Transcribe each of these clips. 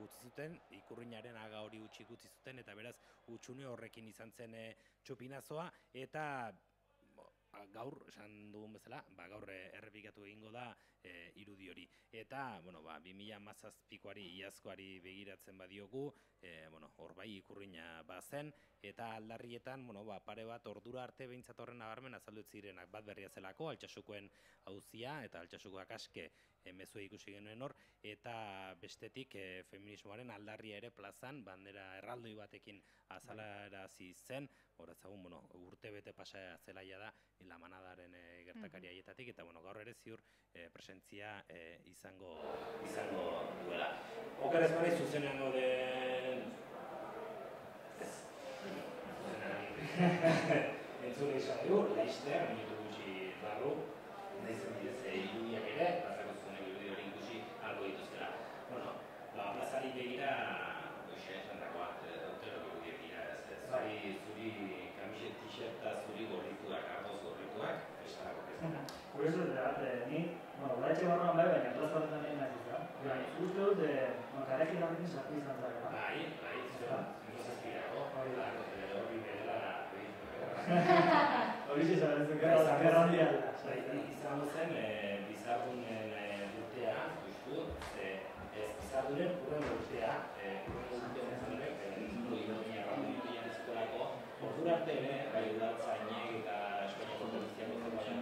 utzi zuten, ikurrinaren aga hori utzi zuten, eta beraz hutsune horrekin izan zen txupinazoa, eta gaur, esan dugun bezala, gaur errepikatu egingo da irudi hori. Eta, 2017koari, iazkoari begiratzen badiogu, hor bai ikurrina bazen, eta aldarrietan, pare bat ordura arte behintzat horren nabarmen azaldu zirenak bat berria zelako, Altsasukoen auzia, eta Altsasukoak aske mezue ikusi genuen hor, eta bestetik feminismoaren aldarria ere plazan, bandera erraldoi batekin azalarazi zen, horatzagun, urte bete pasa zelaia da, La Manadaren gertakari haietatik, eta gaur ere ziur presentzia izango duela. Oker ez bari zuzenean gauden... Entzule izan dugu, lehister, minutu gutxi barru, nahizen bidez irudiak ere, plazako zuen irudi hori ikusi algo dituztera. Plazari begira, esan dagoa, dutero irudiak dira, zuri kamiset t-shirta, zuri gorrituak, ardoz gorrituak, estarako bezala. Kurioso da, ni, udaletxe barruan bai, baina plaza horretan egin nahi zizan. Uste dut, karekin horrekin sartu izan zara. Bai, zuzazpirako, hori bedela hori zizan gerra handia. Izan zen, bizardunen urtea, justu, bizardunen urren urtea, ordura arte ere, bai udaltzainek eta Espainiako poliziako zerbaian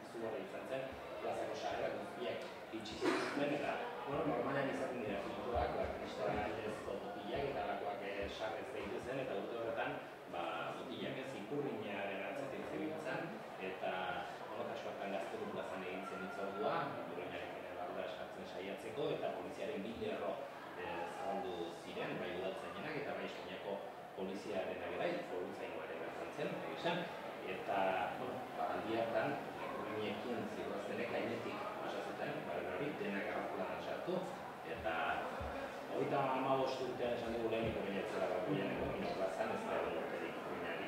zuhorra izan zen, plazako sarrera guztiak itxi zituzten, eta normalean izaten dira filtroak, kristalezko botilak eta alakoak sarrez behitu zen, eta urte horretan botilak ez ikurrinaren atzatik zebiltzen, eta kasuartan Gaztelu plazan egin zen itzordua, ikurrinarekin barrura eskartzen saiatzeko, eta poliziaren bilerro zabaldu ziren, bai udaltzainenak eta bai Espainiako poliziaren agerai, forutzainoaren gertzen zen, eta aldiatan ikurrinekin zirraztenek gainetik pasazetan, hori denak garrafulan sartu, eta 35 urtean esan dugu lehen ikurrinetzela garrafulaneko minoplazan ez da egun urterik ikurrineari.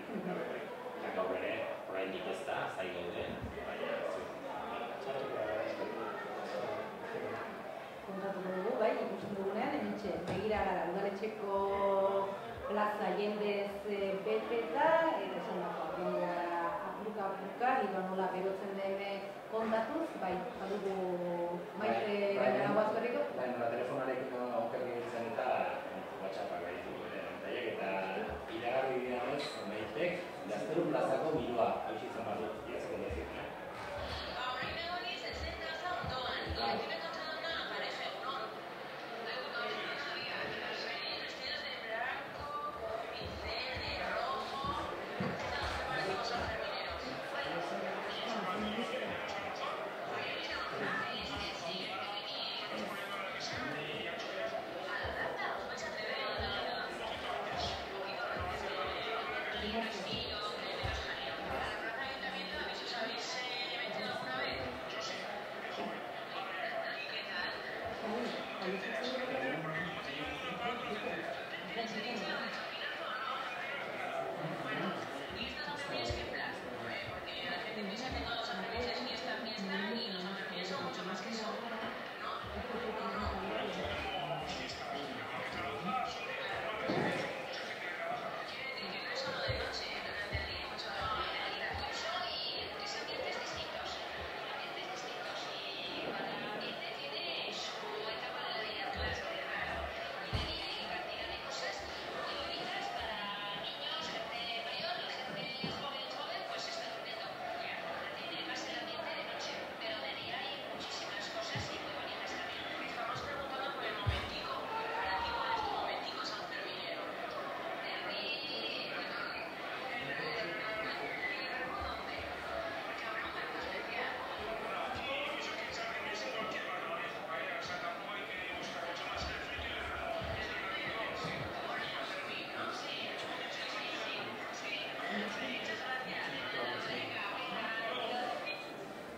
Eta gaur ere, oraindik ez da, zai gaude, baina kontatu dugu, bai, ikusten dugunean, hementxe, begira gara, udaletxeko plaza jendez beteta, eta esan dago, apurka, ilo nola berotzen den kontatuz, bai, badugu maite gara guazkorriko? Bai, telefonarekin okerri zen eta WhatsAppak gaitu entaiak, eta iragarri direnez, maitek, Gaztelu plazako giroa, hau izan bat dut, iatzeko dezien, Orain egoniz, ezenta za ondoan, tiene encontrado una pareja, ¿no? Vestidos de blanco, pincel de rojo, están preparativos a fermineros.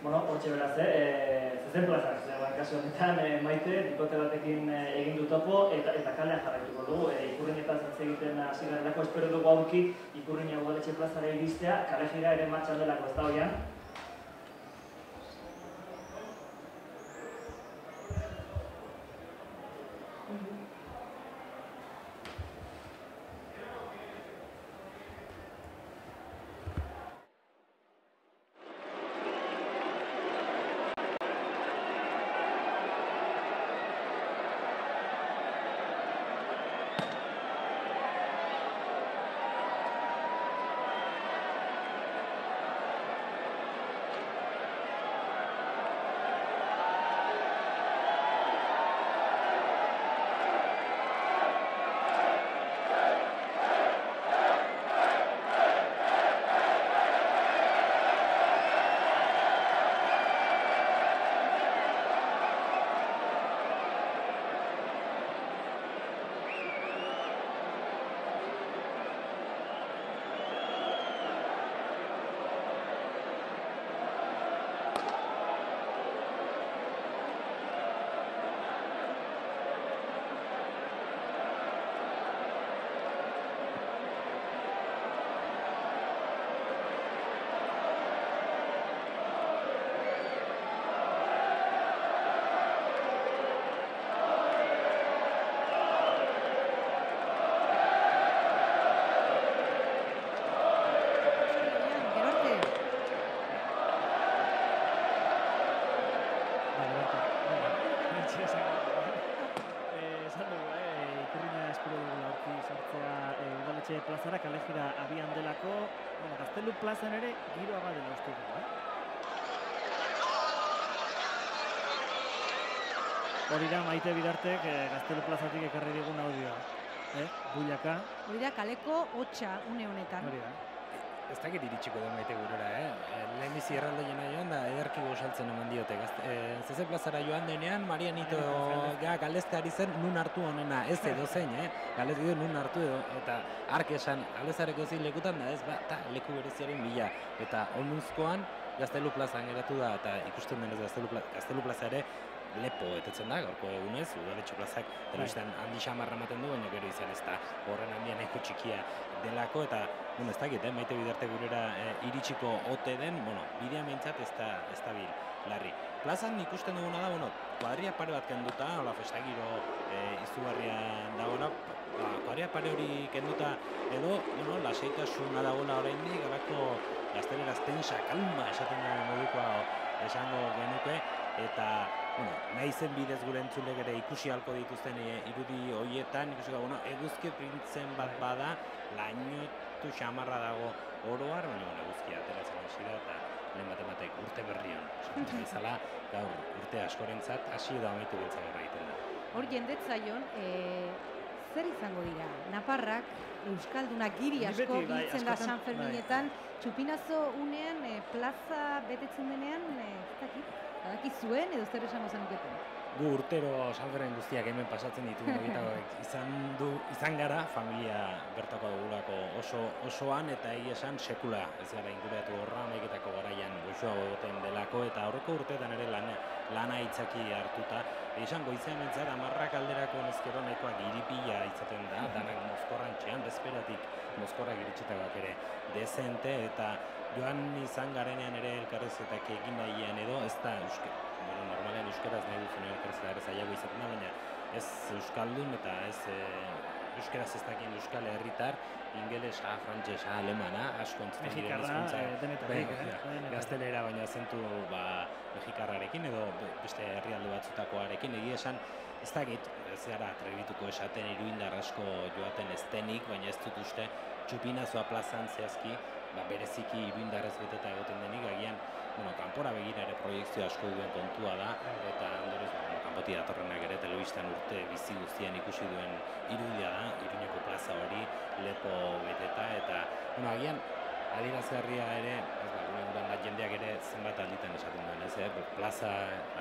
Hortxe beraz, zezen plazak, kasu honetan maite, bikote batekin egin du topo eta kalean jarraituko dugu. Ikurrinetaz hitz egiten hasi garelako, espero dugu aurki Ikurrina udaletxe plazara iristea, kale jira ere martxan delako, ez da hoian? plazara, kalejira abian delako, Gaztelu plazan ere giroa badela uste dugu, Hori da, Maite Bidartek Gaztelu plazatik ekarri digun audioa. Builaka. Hori da, kaleko hotxa une honetan. Hori da. Ez dakit iritsiko den Maite gurera, Lehenbizi erraldoiena joan da, ederki gosaltzen eman diote. Zeze plazara joan denean, Marianito galdezte ari zen nun hartu honena, ez edo zein, galdezte dio nun hartu edo, eta ark esan, galdezareko zin lekutan da ez, eta leku bereziaren bila. Eta onuzkoan, Gaztelu plazan geratu da, eta ikusten denez Gaztelu plaza ere, lepo etetzen da, gaurko egunez, udaletxo plazak telebistan handi xamarra ematen du, baina gero izan ez da horren handia nahiko txikia delako, eta, ez dakit, Maite Bidarte gurera iritsiko ote den, bidea meintzat ez da bil, larri. Plazan ikusten duguna da, kuadria pare bat kenduta, hola festagiro izugarrian dagoena, kuadria pare hori kenduta edo, lasaitasuna dagoela oraindik, galako gazteleraz tensa, kalma esaten modukoa esango genuke, eta nahi zen bidez gure entzulek ere ikusi halko dituzten irudi horietan, ikusi da, eguzki printzen bat bada, lainotu xamarra dago oroar, baina eguzkia ateratzen hasi da, eta lehen batek urte berrian. Bezala, gaur urte askorentzat, hasi edo amaitu bentzagerra egiten da. Hor jendetzaion, zer izango dira? Naparrak, Euskaldunak giri asko biltzen da San Ferminetan, txupinazo unean, plaza betetzen denean, ez dakit? Badaki zuen edo zer esango zenuketen? Gu urtero San Fermin guztiak hemen pasatzen ditu izan gara, familia bertako dugulako osoan, eta egia esan sekula ez gara ingureatu horra, amaiketako garaian goxoago egoten delako, eta aurreko urteetan ere lana itzaki hartuta. Esan goizean entzat, 10 alderako nezkero nahikoak iripila izaten da, danak mozkorrantxean, bezperatik mozkorrak iritsitakoak ere dezente, eta joan izan garenean ere elkarrezetak egin nahian edo, ez da normalean euskaraz nahi duzun elkarrezetak zailago izaten da, baina ez euskaldun eta ez euskaraz ez dakien euskal herritar, ingelesa, frantsesa, alemana, asko entzuten diren hizkuntza. Gaztelera baina zentu mexikarrarekin edo beste herrialde batzutakoarekin, egia esan ez dakit, ez gara atrebituko esaten iruindar asko joaten ez denik, baina ez dut uste txupinazoa plazan zehazki, bereziki iruindarrez beteta egoten denik, agian, kanpora begira ere proiektzio asko duen kontua da, eta ondorez, kanpoti datorrenak ere telebistan urte bizi guztian ikusi duen irudia da, Iruñeko plaza hori, lepo beteta, eta, agian, adierazgarria ere, jendeak ere zenbat alditan esaten duen, plaza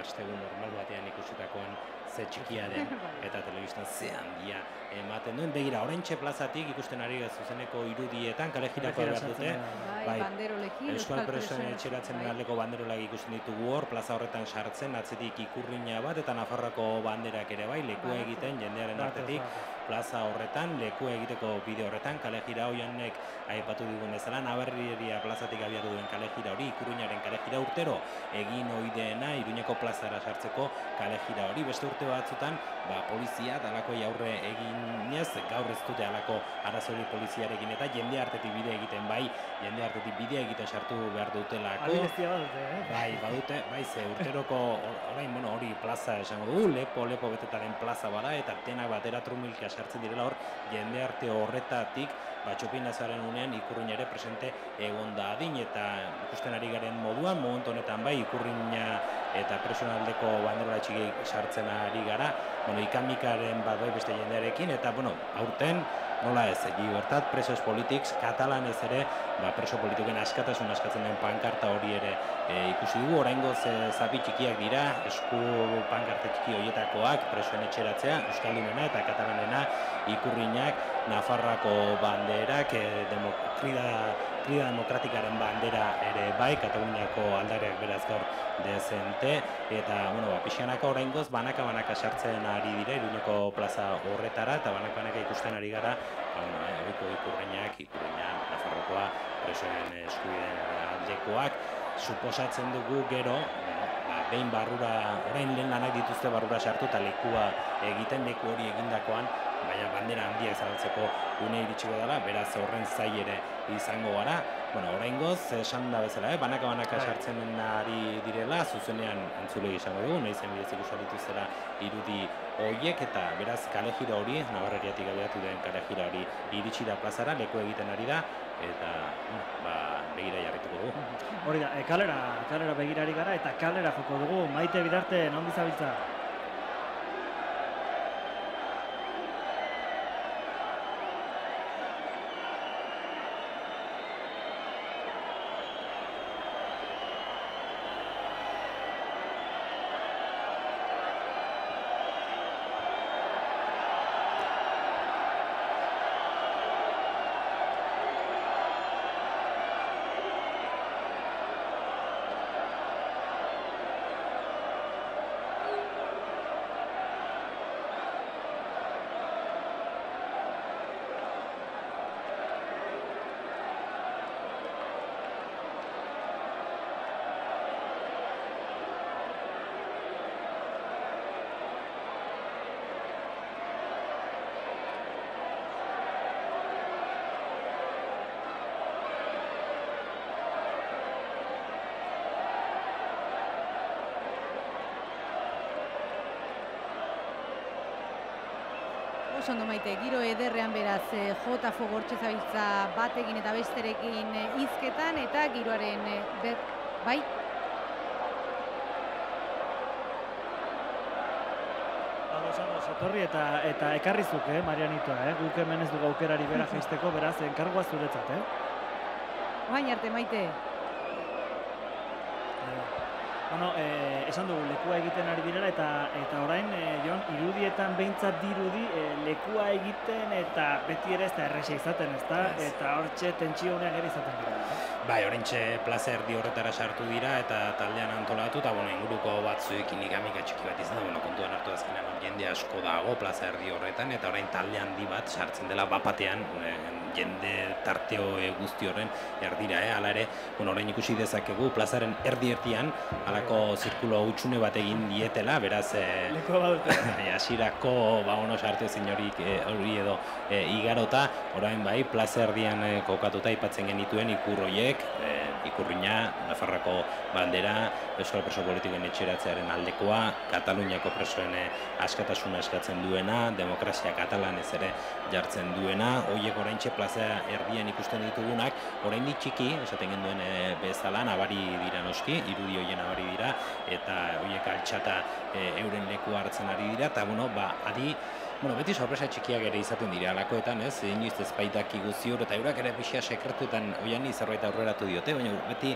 astegun normal batean ikusitakoan ze txikia den, eta telebistan ze handia ematen duen. Begira, oraintxe plazatik ikusten ari zuzeneko irudietan, kalejirakoa behar dute, Euskal Presoen etxeratzen aldeko banderolak ikusten ditugu hor, plaza horretan sartzen, atzetik ikurriña bat, eta Nafarroako banderak ere bai, lekua egiten jendearen artetik, plaza horretan, lekua egiteko bide horretan, kalejira hoianek aipatu digun bezala, Nabarrieria plazatik abiatu duen kalejira hori, Ikurriñaren kalejira urtero, egin oideena Iruñeko plazara sartzeko kalejira hori, beste urte batzutan, polizia dalakoi aurre eginez, gaur ez dute alako arazori poliziarekin, eta jende artetik bide egiten bai, jende artetik bide egiten sartu behar dutelako. Adibestia badute, Bai, badute, ze urteroko, orain, hori plaza esango dugu, lepo betetaren plaza bada, eta denak batera trumilka sartzen direla hor, jende arte horretatik, txupinazoaren unean Ikurriña ere presente egon da adin, eta ikusten ari garen moduan, momentu honetan bai, Ikurriña eta presionaldeko banderola txiki sartzen ari gara, ikamikaren bat bai beste jendearekin, eta, aurten, nola ez, Llibertat Presos Politics, katalanez ere, preso politiken askatasun askatzen den pankarta hori ere ikusi dugu, oraingoz zapi txikiak dira, esku pankarte txiki horietakoak, presoen etxeratzea, euskaldunena eta katalanena, Ikurriñak, Nafarroako banderak, Krida Demokratikaren bandera ere bai, Kataluniako aldareak beraz gaur dezente, eta, pixanaka oraingoz banaka sartzen ari dira, Iruñeko plaza horretara, eta banaka ikusten ari gara, ohiko Ikurriña, Nafarroakoa, presoen eskubideen aldekoak, suposatzen dugu gero, behin barrura, orain lehen lanak dituzte barrura sartu eta lekua egiten, leku hori egindakoan, baina bandera handiak zabaltzeko une iritsiko dela, beraz horren zai ere izango gara. Bueno, oraingoz, esan da bezala, banaka sartzen ari direla, zuzenean entzule izango dugu, nahi zen bidez ikusi dituztela irudi horiek, eta beraz kale jira hori, Nabarreriatik abiatu den kale jira hori iritsi da plazara, leku egiten ari da, eta begira jarrituko dugu. Hori da, kalera begirari gara, eta kalera joko dugu. Maite Bidarte, non bizabiltza? Ondo Maite, giro ederrean beraz jota fogortxe zabiltza batekin eta besterekin hizketan eta giroaren bai? Ados, etorri eta ekarrizuk, Marianitoa, guk hemen ez dugu aukerari bera jaisteko, beraz, enkargoa zuretzat, Baina arte, Maite. Bueno, esan dugu, lekua egiten ari direla, eta orain, Jon, irudietan behintzat dirudi lekua egiten eta beti ere ez da erresa izaten, ezta? Eta hortxe tentsio honean ere izaten dira. Bai, oraintxe plaza erdi horretara sartu dira eta taldean antolatu, eta inguruko batzuekin ikamika txiki bat izan da, kontuan hartu azkenean jende asko dago plaza erdi horretan, eta orain talde handi bat sartzen dela bapatean jende tarteo guzti horren erdira, hala ere, orain ikusi dezakegu plazaren erdi-erdian halako zirkulo hutsune bat egin dietela, beraz lekua badute. Hasierako sartu ezin hori edo igarota, orain bai, plaza erdian kokatuta aipatzen genituen ikur horiek, ikurrina, Nafarroako bandera, Euskal Preso Politikoen etxeratzearen aldekoa, Kataluniako presoen askatasuna eskatzen duena, demokrazia katalanez ere jartzen duena, horiek oraintxe plaza erdian ikusten ditugunak, oraindik txiki, esaten genduen bezala, nabari dira noski, irudi horien nabari dira, eta horiek altxata euren leku hartzen ari dira, eta beti sorpresa txikiak ere izaten dira alakoetan, inoiz ez baitakigu ziur, eta eurak ere pixia sekretuetan oian zerbait aurreratu diote, baina beti,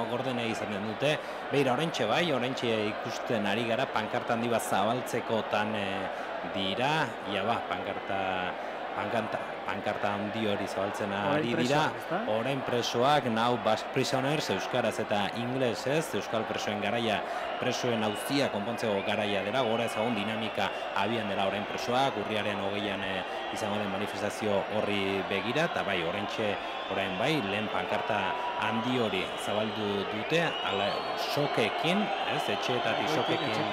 gordena izaten dute. Beira, oraintxe ikusten ari gara, pankarta handi bat zabaltzekotan dira, pankarta handi hori zabaltzen ari dira, orain presoak, now Basque prisoners, euskaraz eta inglesez, euskal presoen garaia, presoen auzia konpontzeko garaia dela, gora ezagun dinamika abian dela orain presoak, urriaren 20an izango den manifestazio horri begira, eta bai, orain bai, lehen pankarta handi hori zabaldu dute, sokekin, etxeetatik sokekin,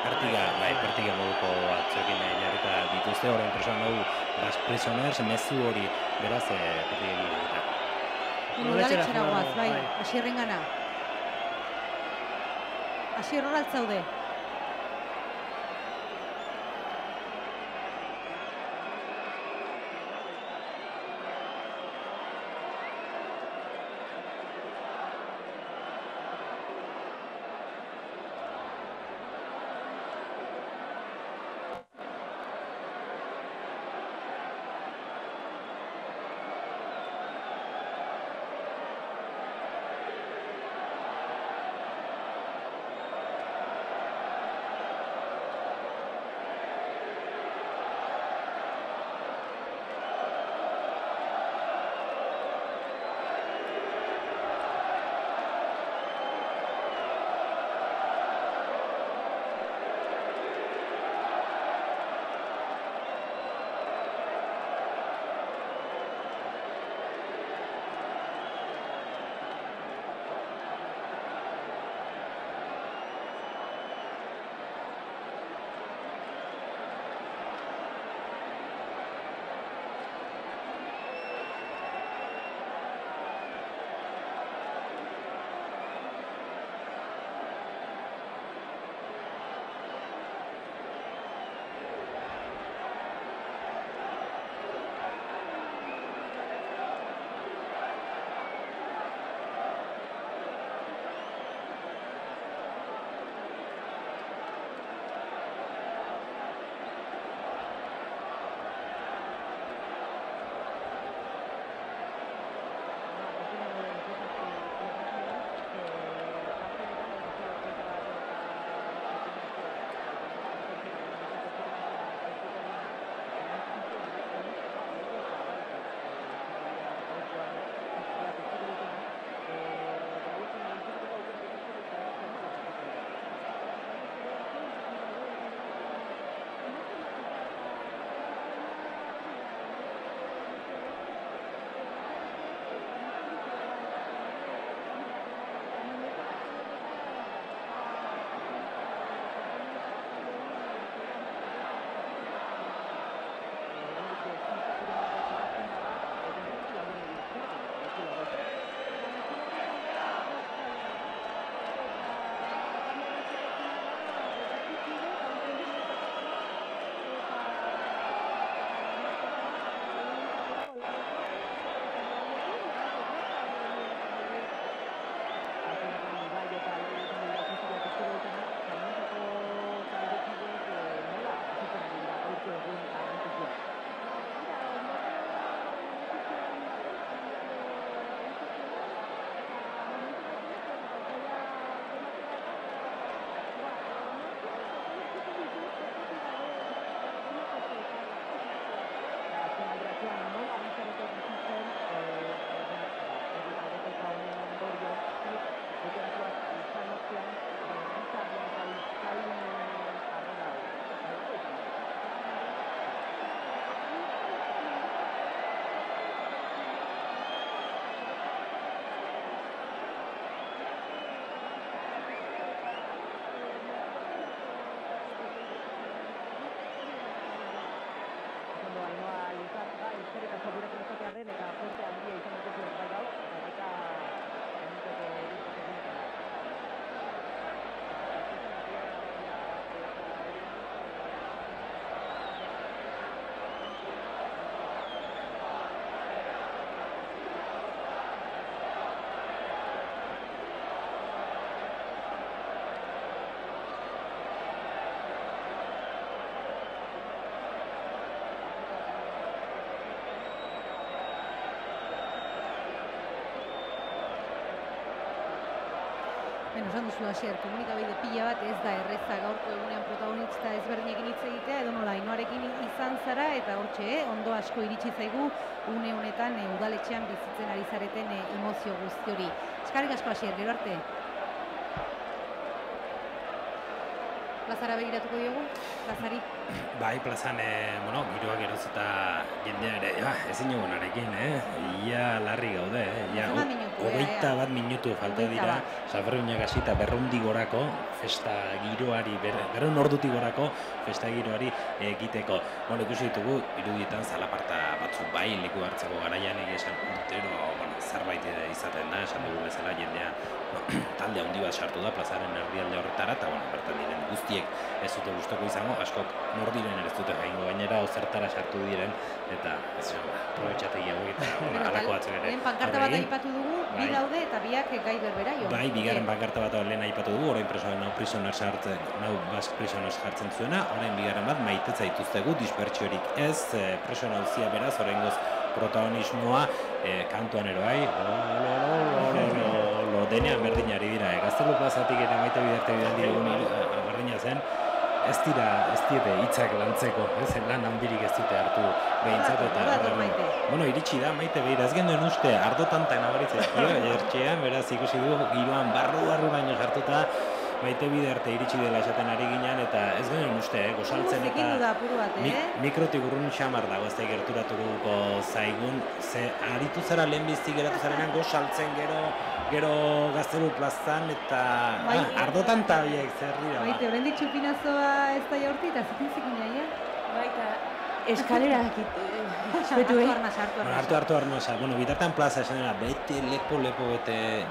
pertiga moduko batzuekin jarrita dituzte, orain presoan hau Basque prisoners, mezu hori beraz pertiga egin. Udaletxera guaz, bai, Asierren gana. Asier hor altzaude. Esan duzu Asier, komunikabide pila bat ez da erreza gaurko egunean protagonista ezberdinekin hitz egitea, edo nola Ainoarekin izan zara, eta hortxe, ondo asko iritsi zaigu une honetan udaletxean bizitzen ari zareten emozio guzti hori. Eskerrik asko Asier, gero arte. Plazara begiratuko diogu? Plazari? Bai, plazan, giroa geroz eta jendea ere, ezin egonarekin, ia larri gaude, ia 21 minutu falta dira, Sanferminak hasita 200 gorako festa giroari, 200 ordutik gorako festa giroari egiteko. Ikusi ditugu, irudietan zalaparta batzuk bai, leku hartzeko garaian esan urtero, zerbait izaten da, esan dugu bezala jendea talde handi bat sartu da plazaren erdialde horretara, eta bertan diren guztiek ez dute gustoko izango, askok nor diren ez dute jaingo, gainera zertara sartu diren, eta aprobetxategi hauek eta halako batzuk ere. Lehen pankarta bat aipatu dugu, bi daude eta biak gai berbera jo. Bai, bigarren pankarta bat lehen aipatu dugu, orain nau Basque Prisoners jartzen zuena, orain bigarren bat maitetza dituztegu, dispertsiorik ez, preso nauzia beraz, oraingoz protagonismoa kantuan ero bai, denean berdinari dira, Gaztelu plazatik ere Maite Bidarte bidaldi berdina zen, ez dira hitzak lantzeko, lan handirik ez dute hartu behintzat eta iritsi da Maite behira, ez genuen uste ardotantan nabaritzezkio, jertxean, beraz ikusi du giroan barru baino jartuta Maite Bidarte iritsi dela esaten ari ginen eta ez genuen uste, gozaltzen eta mikrotik urrun xamar dago ez da gerturatuko zaigun, ze aritu zara lehenbiztik geratu zarenan gozaltzen gero Gaztelu plazan eta ardotan tabiek zer dira. Maite, horrein ditxupinazoa ez da jaurti eta zikin jaia? Baita, eskalera espetu hartu arnasa. Bitartan plaza esan dira, bete, lepo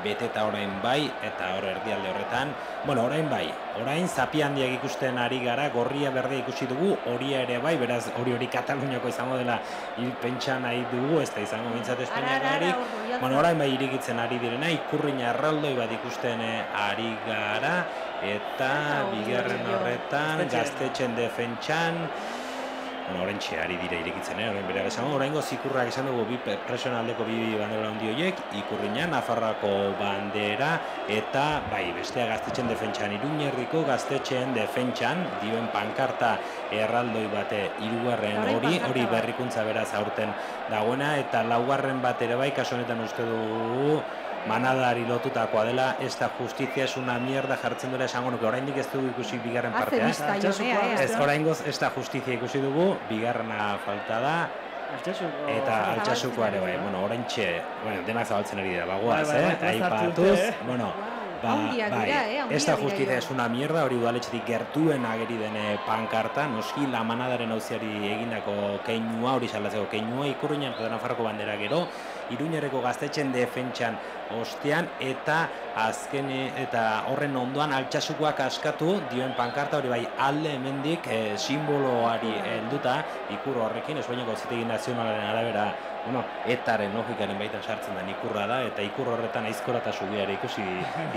bete eta orain bai, eta hor erdialde horretan. Orain bai, orain zapi handiak ikusten ari gara, gorria berdea ikusi dugu, horia ere bai, beraz hori Kataluniako izango dela pentsa nahi dugu, ez da izango bintzat Espainiakarik. Orain bai irikitzen ari direna, ikurrina erraldoi bat ikusten ari gara, eta bigarren horretan, gaztetxen defentsan, orain ari dire irikitzen, orain bereak esan, oraingo zikurrak esan dugu presionaldeko bi bandera handi horiek, ikurrina, Nafarroako bandera, eta bai, bestea gaztetxen defentsan, Iruñerriko gaztetxen defentsan, dioen pankarta erraldoi bate hirugarren hori berrikuntza beraz aurten dagoena, eta laugarren bat ere bai, kasu honetan uste dugu, manadari lotutakoa dela, esta justizia es una mierda jartzen duela esango nuke, oraindik ez dugu ikusi bigarren partea. Ez oraingoz esta justizia ikusi dugu, bigarrena falta da, eta Altsasukoa ere bai, oraintxe, denak zabaltzen ari dira, bagoaz, aipatuz, esta justizia es una mierda, hori udaletxetik gertuen ageri den pankarta, noski la manadaren auziari egindako keinua, hori salatzeko keinua, Ikurriñan eta Nafarroko bandera gero, Iruñerreko gaztetxen defentsan ostean, eta azken eta horren ondoan Altsasukoak askatu dioen pankarta, hori bai alde hemendik simboloari helduta, ikur horrekin, Espainiako Auzitegi Nazionalaren arabera, etaren logikaren baitan sartzen den ikurra da, eta ikur horretan aizkora eta subiare ikusi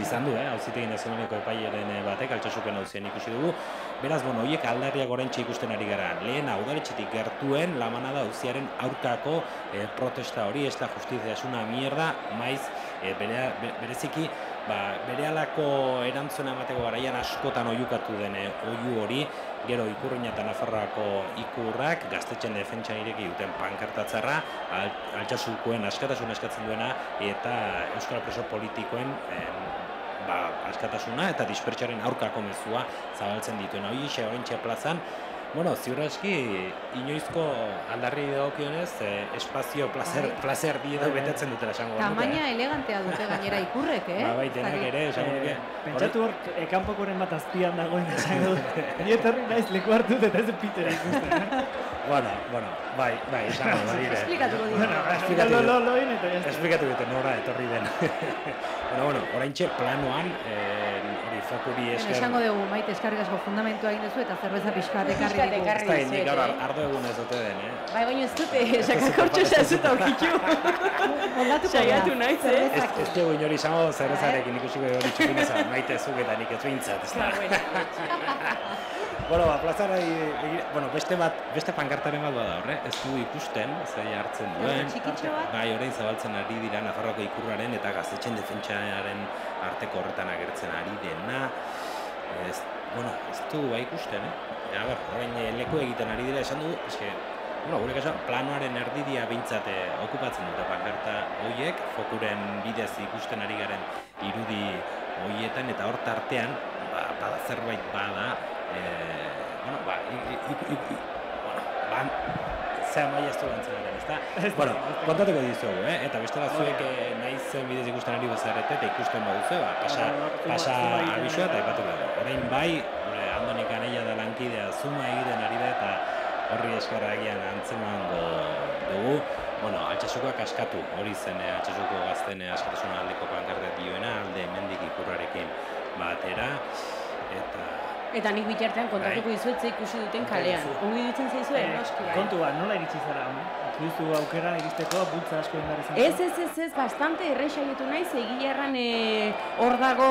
izan du, Auzitegi Nazionaleko epaileren batek, Altsasuken auzien ikusi dugu. Beraz, horiek aldarriak oraintxe ikusten ari gara. Lehena udaletxetik gertuen la manada auziaren aurkako protesta hori, ez da justizia es una mierda, maiz bereziki berehalako erantzuna emateko garaian askotan oiukatu den oiu hori, gero Ikurriña eta Nafarroako ikurrak gaztetxen defentsan ireki duten pankartatzarra, Altsasukoen askatasuna eskatzen duena eta euskal preso politikoen askatasuna eta dispertsioaren aurkako mezua zabaltzen dituena. Horixe oraintxe plazan, ziur aski, inoizko aldarri dagokionez, espazio placer bi edo betetzen dutela esango. Tamaina elegantea dute gainera ikurrek, Bai, denak ere, esango nuke. Pentsatu hor, kanpokoren bat azpian dagoen esango dut. Ni etorri naiz leku hartu dut, ez Pitera ikusten. Bai, esango hori ere. Esplikatu dute, nora etorri den. Oraintxe planoan, fakuri esker. Esango dugu, Maite, eskarrik asko fundamentua egin duzu eta zerbeza pixka ekarri dugu. Ez da indik gaur ardo egun ez dute den, Bai, baina ez dute, sakakortxo esazut aurkitu. Saiatu naiz, Ez dugu inori izango zerrezarekin ikusiko hori txupineza, Maite zuk eta nik ez behintzat. Bueno, plazara, beste pankartaren bat bada horre, ez du ikusten, zei hartzen duen. Txikitxo bat? Bai, orain zabaltzen ari dira Nafarroako ikurraren eta Gaztetxeen defentsaren arteko horretan agertzen ari dena. Ez du ikusten, A ber, orain leku egiten ari dira esan dugu, gure kasuan, planoaren erdidia behintzat okupatzen dute pankarta horiek, fokuren bidez ikusten ari garen irudi horietan, eta hor tartean, bada zerbait bada, zea maia ez du lantzen garen, ezta? Bueno, kontatuko dizugu, eta bestela zuek nahiz bidez ikusten ari bazarete, eta ikusten baduzu, pasa abisua eta ipatuko dugu. Orain bai, Andonik Aneia da lankidea zuma egiten ari da, eta horri eskarragian antzemango dugu. Bueno, Altsasukoak askatu, hori zen Altsasuko gazten askatasun aldeko pankartet dioena, alde hemendik ikurrarekin batera, Eta nik bitartean kontatuko dizuet ze ikusi duten kalean. Ongi dutzen zaizue? Noski bai. Kontua, nola iritsi zara? Duzu aukera iristeko, bultza asko indar izan? Ez, bastante errexaietu naiz, egia erran hor dago,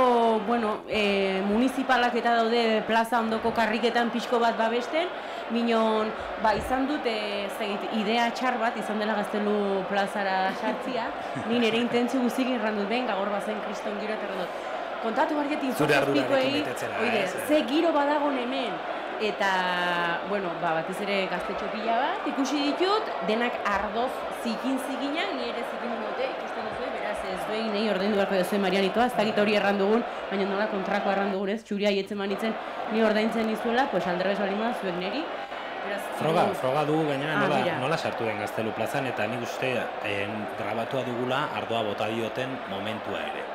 municipalak eta daude plaza ondoko karriketan pixko bat babesten, minon, izan dut, idea txar bat, izan dela Gaztelu plazara sartzia, ni nire intentzio guztikin errandut, benga, hor bazen kriston giro eta errandut. Kontatu barriet infosazpikoei, ze giro badagon hemen, eta, batez ere gaztetxo pila bat, ikusi ditut, denak ardoz ziginak, ni ere zikin dute, ikusten duzue, beraz ez duei nahi ordaindu beharko duzue Marianitoa, ez dakit hori errandugun, baina nola kontrako errandugun ez, txuria hietzen manitzen, ni ordaintzen dizuela, alderbez bali ma, zuek niri. Froga dugu gainera nola sartu den Gaztelu plazan, eta nik uste grabatua dugula ardoa bota dioten momentua ere.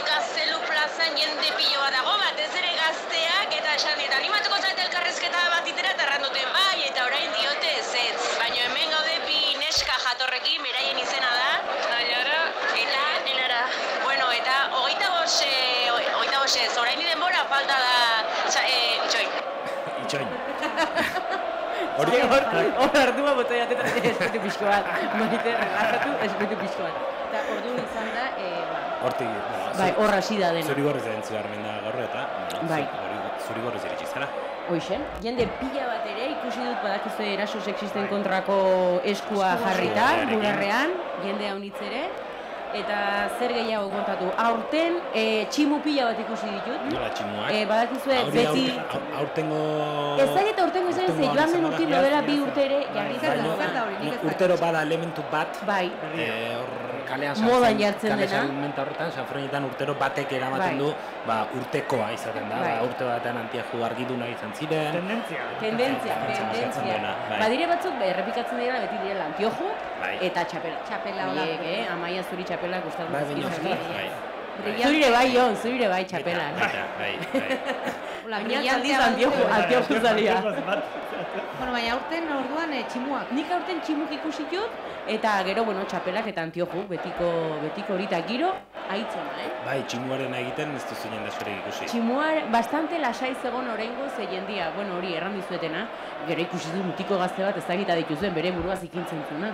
Gaztelu plazan jende pilo bat dago, batez ere gazteak eta esan eta animatuko zait elkarrezketa bat itera eta erranduten bai, eta orain diote ezetz. Baina hemen gaude bi neska jatorrekin, beraien izena da. Ailara eta Enara. Bueno, eta hogeita bosez, orain denbora falta da Itxoin. Hor ardua bota jatetan espritu pixko bat. Maite, relajatu, espritu pixko bat. Eta orduan izan da, hor hasi da dena. Zurigorrez entzu garmen da gaur eta zurigorrez iritsi zara. Hoixen, jende pila bat ere ikusi dut badakizu eraso sexisten kontrako eskua jarrita, bularrean, jende haunitz ere. Eta zer gehiago kontatu. Aurten tximu pila bat ikusi ditut. Nola tximuak? Badakizue beti... Aurtengo... Ez dakit aurtengo izan ze joan den urtin dodela bi urte ere jarri zen. Urtero bada elementu bat. Bai. Modan jartzen dena. Kale horretan, Sanfronetan urtero batek eramaten du urtekoa izaten da. Urte batean antiaju argiduna izan ziren. Tendentzia. Badire batzuk errepikatzen dira beti direla antiojo eta txapela. Txapela hola. Amaia zuri txapela gustatzen Bai, zurire bai txapela. Bai. Baina aldiz antiojo zalia. Baina aurten orduan tximuak. Nik aurten tximuk ikusi dut, eta gero, txapelak eta antiojo, betiko hori eta giro, aitzena, Bai, tximuaren egiten ez duzu jende zure ikusi. Tximuar, bastante lasai zegon orengo ze jendia, hori erran dizuetena, gero ikusi du mutiko gazte bat ez dakita dituzuen bere burua zikintzen zuna.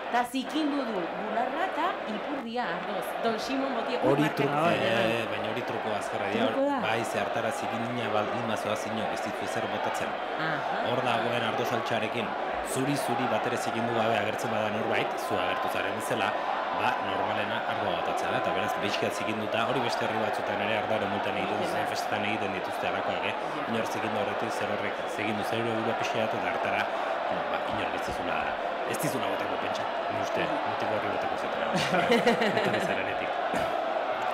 Eta zikindu du bularra eta ipurdia ardoz. Don Simon botiak baina hori truko azkarra dira. Bai, zehartara zikinina baldin mazoa zinok ez ditu ezer botatzen. Hor dagoen ardoz altxarekin zuri batere zikindu gabe agertzen bada norbait, zu agertu zaren bezala, normalena ardoa botatzea da, eta beraz behizkiat zikinduta, hori beste herri batzutan ere ardoaren multan egiten duzuen festetan egiten dituzte alakoak, inor zikindu horretik zer horrek zikindu zer hori pixka bat, eta hartara, inor ez dizuna botako pentsa, ni uste, mutiko horri botako zetera, eta zaranetik.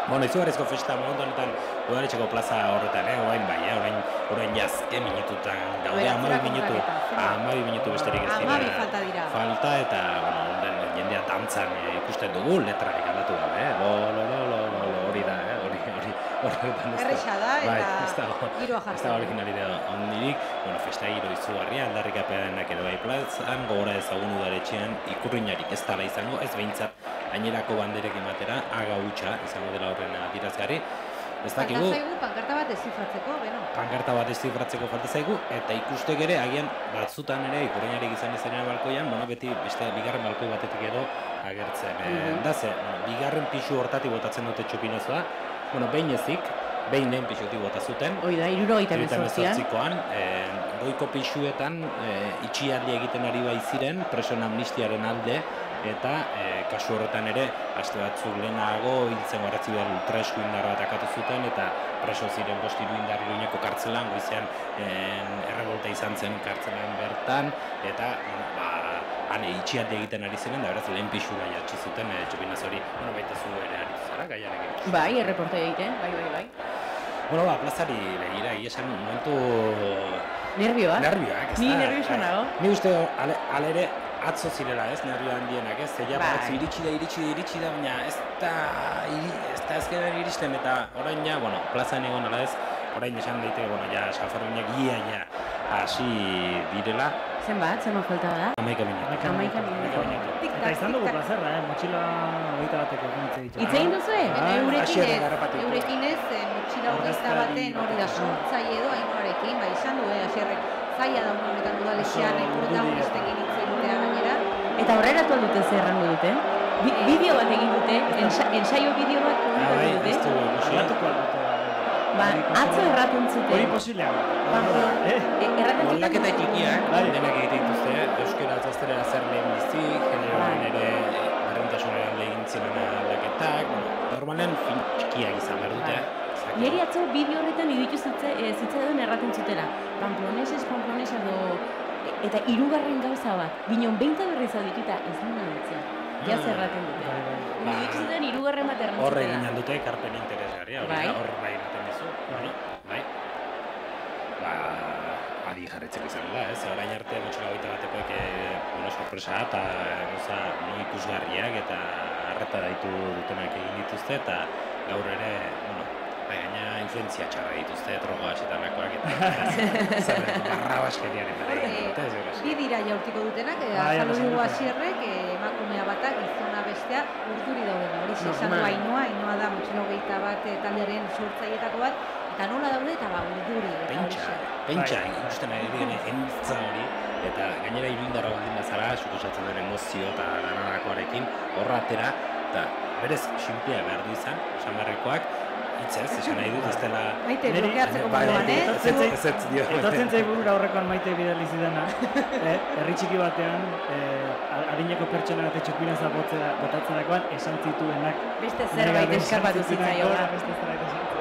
Izugarrizko festa momentu honetan udaletxeko plaza horretan, orain jazke minututan gaude, 12 minutu besterik ez dira. 12 falta dira. Falta eta, jendea dantzan ikusten dugu, letrarik aldatu gabe, hori da, Erresa da eta giroa jartzen. Ez da originalidea ondirik, festa giro izugarria, aldarrikapenak ere bai plazan, gogora ezagun udaletxean ikurrinarik ez dala izango, ez behintzat gainerako banderekin batera, aga hutsa izango dela horren adirazgarri. Ez dakigu... Pankarta bat ez zifratzeko, Pankarta bat ez zifratzeko falta zaigu, eta ikustek ere, agian batzutan ere, ikurrinarik izan izanean balkoian, beti beste bigarren balkoi batetik edo agertzen. Da ze, bigarren pixu hortatik botatzen dute txupinazoa, behin ezik, behin lehen pixutik bota zuten. Hoi da, 78an. Goiko pixuetan itxialdi egiten ari baiziren presoen amnistiaren alde, eta kasu horretan ere, aste batzuk lehenago hiltzen garratzi behar ultraesku indar bat akatu zuten, eta preso ziren 5 indar Iruñeko kartzelan, goizean errebolta izan zen kartzelan bertan, eta han itxialdi egiten ari ziren, da beraz lehen pixu gai atxi zuten, Txopinaz hori, baita zu ere aritu zara, gaiarekin. Bai, erreportai egiten, bai. Plazari begira, esan momentu... Nervioak? Nervioak, ez da. Ni nerviosa nago. Ni uste, alere, atzo zirela, ez, nervio handienak, ez? Zeia batzu iritsi da, baina ez da ezkeren iristen, eta orain ja, plazan egon ala ez, orain esan daiteke, Sanferminak ia hasi direla. Zenbat falta da? 11 minutu. Eta izan dugu plazerra, motxila 21 bateko ditza. Hitz egin duzu? Eurekin ez, motxila 21 baten hori da sortzaile edo Ainoarekin, izan du, Asierrek zaila da honetan udalexean protagonistekin hitz egitea gainera. Eta horreratu aldute zer errango dute? Bideo bat egin dute, ensaio bideo bat publikatu dute. Ez dugu Aldatuko aldatu. Atzo erraten zuten. Hori posiblea. Moldaketa txikiak, denak egiten dituzte, euskera atzazterera zer lehen biztik, generoan ere berrentasunaren lehen ziren aldaketak, normalen fin txikiak izan behar dute. Neri atzo bideo horretan iruditu zitzaidan erraten zutela. Pamplonesez do... Eta hirugarren gauza bat, binon behinta berriz adituta ez duna ditzea. Ja zerraten dute. Iruditu zitzaidan hirugarren bat erraten zutela. Horre egin aldute, karpen interesgarria, hor bai ematen dizu. Bai. Adi jarretzeko izan da, ez? Orain arte motxila 21 batekoek sorpresa eta no ikusgarriak eta harreta daitu dutenak egin dituzte, eta gaur ere, gaina influentzia txarra dituzte, drogas eta nakoak eta barrabaskeriaren bera egin dute. Bi dira jaurtiko dutenak, azaldu dugu Asierrek, emakumea batak, gizona bestea, urduri daudela. Hori esan du Ainoa da motxila 21 taldearen sortzailetako bat, eta nola daude eta urduri. Pentsa, ikusten ari diren entza hori, eta gainera iruindarra baldin bazara, suposatzen den emozio eta lanarakoarekin, horra atera, eta berez sinplia behar du izan, Sanberrekoak, hitzez, esan nahi dut, ez dela... Maite, blokeatzeko moduan, Etortzen zai burura horrekoan Maite bidali zidana, herri txiki batean, adineko pertsona bat Txopinaza botatzerakoan, esan zituenak... Beste zerbait eskapatu zitzaioa. Beste zerbait eskapatu